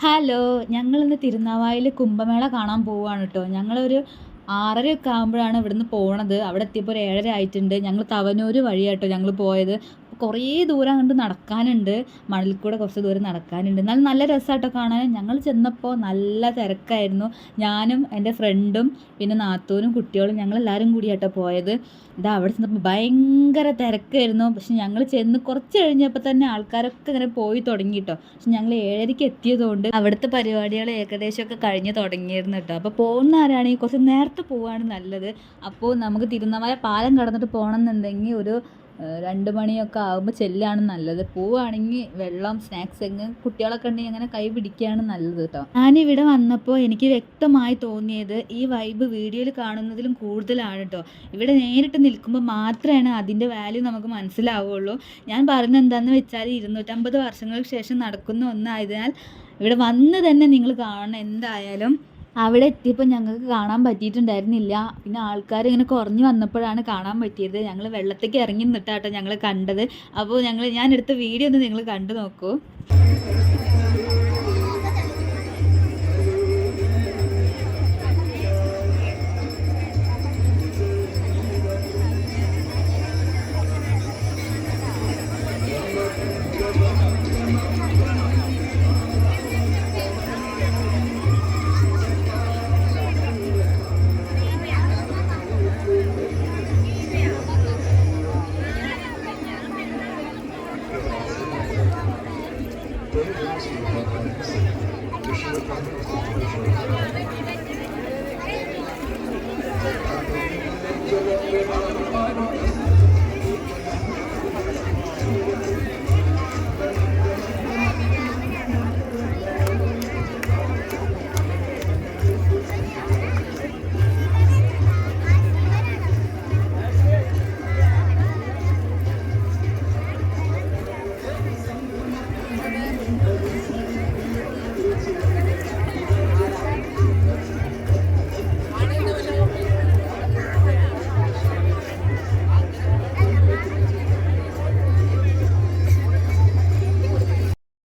Hello, ഞങ്ങളിന്ന് തിരുനാവായിൽ കുംഭമേള കാണാൻ പോവാണ് കേട്ടോ. ഞങ്ങളൊരു 6:30 ആകുമ്പോഴാണ് ഇവിടുന്ന് പോണത്. അവിടെ എത്തിയപ്പോൾ ഒരു 7:30 ആയിട്ടുണ്ട്. ഞങ്ങൾ തവനൂർ വഴിയാട്ടോ ഞങ്ങൾ പോയത്. കുറേ ദൂരം അങ്ങോട്ട് നടക്കാനുണ്ട്. മണലിൽ കൂടെ കുറച്ച് ദൂരം നടക്കാനുണ്ട്. എന്നാലും നല്ല രസമായിട്ടോ കാണാൻ. ഞങ്ങൾ ചെന്നപ്പോൾ നല്ല തിരക്കായിരുന്നു. ഞാനും എൻ്റെ ഫ്രണ്ടും പിന്നെ നാത്തൂനും കുട്ടികളും ഞങ്ങളെല്ലാവരും കൂടിയാട്ടോ പോയത്. ഇതാ അവിടെ ചെന്നപ്പോൾ ഭയങ്കര തിരക്കായിരുന്നു. പക്ഷെ ഞങ്ങൾ ചെന്ന് കുറച്ച് കഴിഞ്ഞപ്പോൾ തന്നെ ആൾക്കാരൊക്കെ ഇങ്ങനെ പോയി തുടങ്ങി കേട്ടോ. പക്ഷെ ഞങ്ങൾ 7:30 എത്തിയതുകൊണ്ട് അവിടുത്തെ പരിപാടികൾ ഏകദേശമൊക്കെ കഴിഞ്ഞ് തുടങ്ങിയിരുന്നു കേട്ടോ. അപ്പോൾ പോകുന്ന ആരാണെങ്കിൽ കുറച്ച് നേരത്തെ പോവുകയാണ് നല്ലത്. അപ്പോൾ നമുക്ക് തിരുനാവായ പാലം കടന്നിട്ട് പോകണം എന്നുണ്ടെങ്കിൽ ഒരു 2 മണിയൊക്കെ ആകുമ്പോൾ ചെല്ലുകയാണ് നല്ലത്. പോവുകയാണെങ്കിൽ വെള്ളം സ്നാക്സ് എങ്ങ് കുട്ടികളൊക്കെ ഉണ്ടെങ്കിൽ അങ്ങനെ കൈ പിടിക്കുകയാണ് നല്ലത് കേട്ടോ. ഞാനിവിടെ വന്നപ്പോൾ എനിക്ക് വ്യക്തമായി തോന്നിയത് ഈ വൈബ് വീഡിയോയിൽ കാണുന്നതിലും കൂടുതലാണ് കേട്ടോ. ഇവിടെ നേരിട്ട് നിൽക്കുമ്പോൾ മാത്രമാണ് അതിൻ്റെ വാല്യൂ നമുക്ക് മനസ്സിലാവുകയുള്ളൂ. ഞാൻ പറയുന്നത് എന്താണെന്ന് വെച്ചാൽ 250 വർഷങ്ങൾക്ക് ശേഷം നടക്കുന്ന ഒന്നായതിനാൽ ഇവിടെ വന്ന് തന്നെ നിങ്ങൾ കാണണം എന്തായാലും. അവിടെ എത്തിയപ്പോൾ ഞങ്ങൾക്ക് കാണാൻ പറ്റിയിട്ടുണ്ടായിരുന്നില്ല. പിന്നെ ആൾക്കാർ ഇങ്ങനെ കുറഞ്ഞ് വന്നപ്പോഴാണ് കാണാൻ പറ്റിയത്. ഞങ്ങൾ വെള്ളത്തേക്ക് ഇറങ്ങി നിന്നിട്ടാട്ടോ ഞങ്ങൾ കണ്ടത്. അപ്പോൾ ഞാൻ എടുത്ത വീഡിയോ ഒന്ന് നിങ്ങൾ കണ്ടു നോക്കൂ.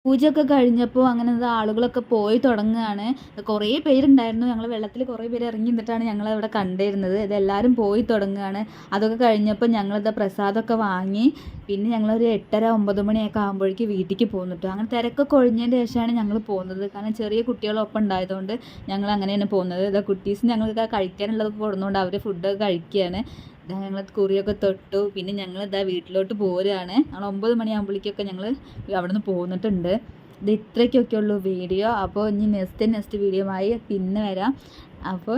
പൂജയൊക്കെ കഴിഞ്ഞപ്പോൾ അങ്ങനെ ആളുകളൊക്കെ പോയി തുടങ്ങുകയാണ്. കുറേ പേരുണ്ടായിരുന്നു. ഞങ്ങൾ വെള്ളത്തിൽ കുറേ പേര് ഇറങ്ങി നിന്നിട്ടാണ് ഞങ്ങളവിടെ കണ്ടിരുന്നത്. ഇതെല്ലാവരും പോയി തുടങ്ങുകയാണ്. അതൊക്കെ കഴിഞ്ഞപ്പോൾ ഞങ്ങളിത് പ്രസാദമൊക്കെ വാങ്ങി പിന്നെ ഞങ്ങളൊരു 8:30 9 മണിയൊക്കെ ആകുമ്പോഴേക്ക് വീട്ടിലേക്ക് പോന്നിട്ടു. അങ്ങനെ തിരക്കൊക്കെ ഒഴിഞ്ഞതിൻ്റെ ശേഷമാണ് ഞങ്ങൾ പോകുന്നത്. കാരണം ചെറിയ കുട്ടികളൊപ്പം ഉണ്ടായതുകൊണ്ട് ഞങ്ങൾ അങ്ങനെയാണ് പോകുന്നത്. ഇതാ കുട്ടീസ് ഞങ്ങൾക്ക് കഴിക്കാനുള്ളതൊക്കെ കൊടുന്നുകൊണ്ട് അവർ ഫുഡൊക്കെ കഴിക്കുകയാണ്. ഞങ്ങൾ കുറിയൊക്കെ തൊട്ടു. പിന്നെ ഞങ്ങൾ വീട്ടിലോട്ട് പോരുകയാണ്. ഞങ്ങൾ 9 മണിയാകുമ്പോഴേക്കൊക്കെ ഞങ്ങൾ അവിടെ നിന്ന് പോന്നിട്ടുണ്ട്. ഇത് ഇത്രയ്ക്കൊക്കെ ഉള്ളൂ വീഡിയോ. അപ്പോൾ ഇനി നെക്സ്റ്റ് വീഡിയോയുമായി പിന്നെ വരാം. അപ്പോൾ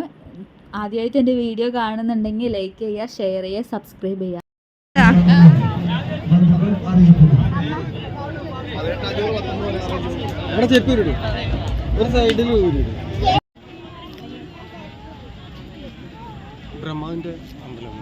ആദ്യമായിട്ട് എൻ്റെ വീഡിയോ കാണുന്നുണ്ടെങ്കിൽ ലൈക്ക് ചെയ്യുക, ഷെയർ ചെയ്യുക, സബ്സ്ക്രൈബ് ചെയ്യുക. ബ്രഹ്മാവിന്റെ അമ്പലം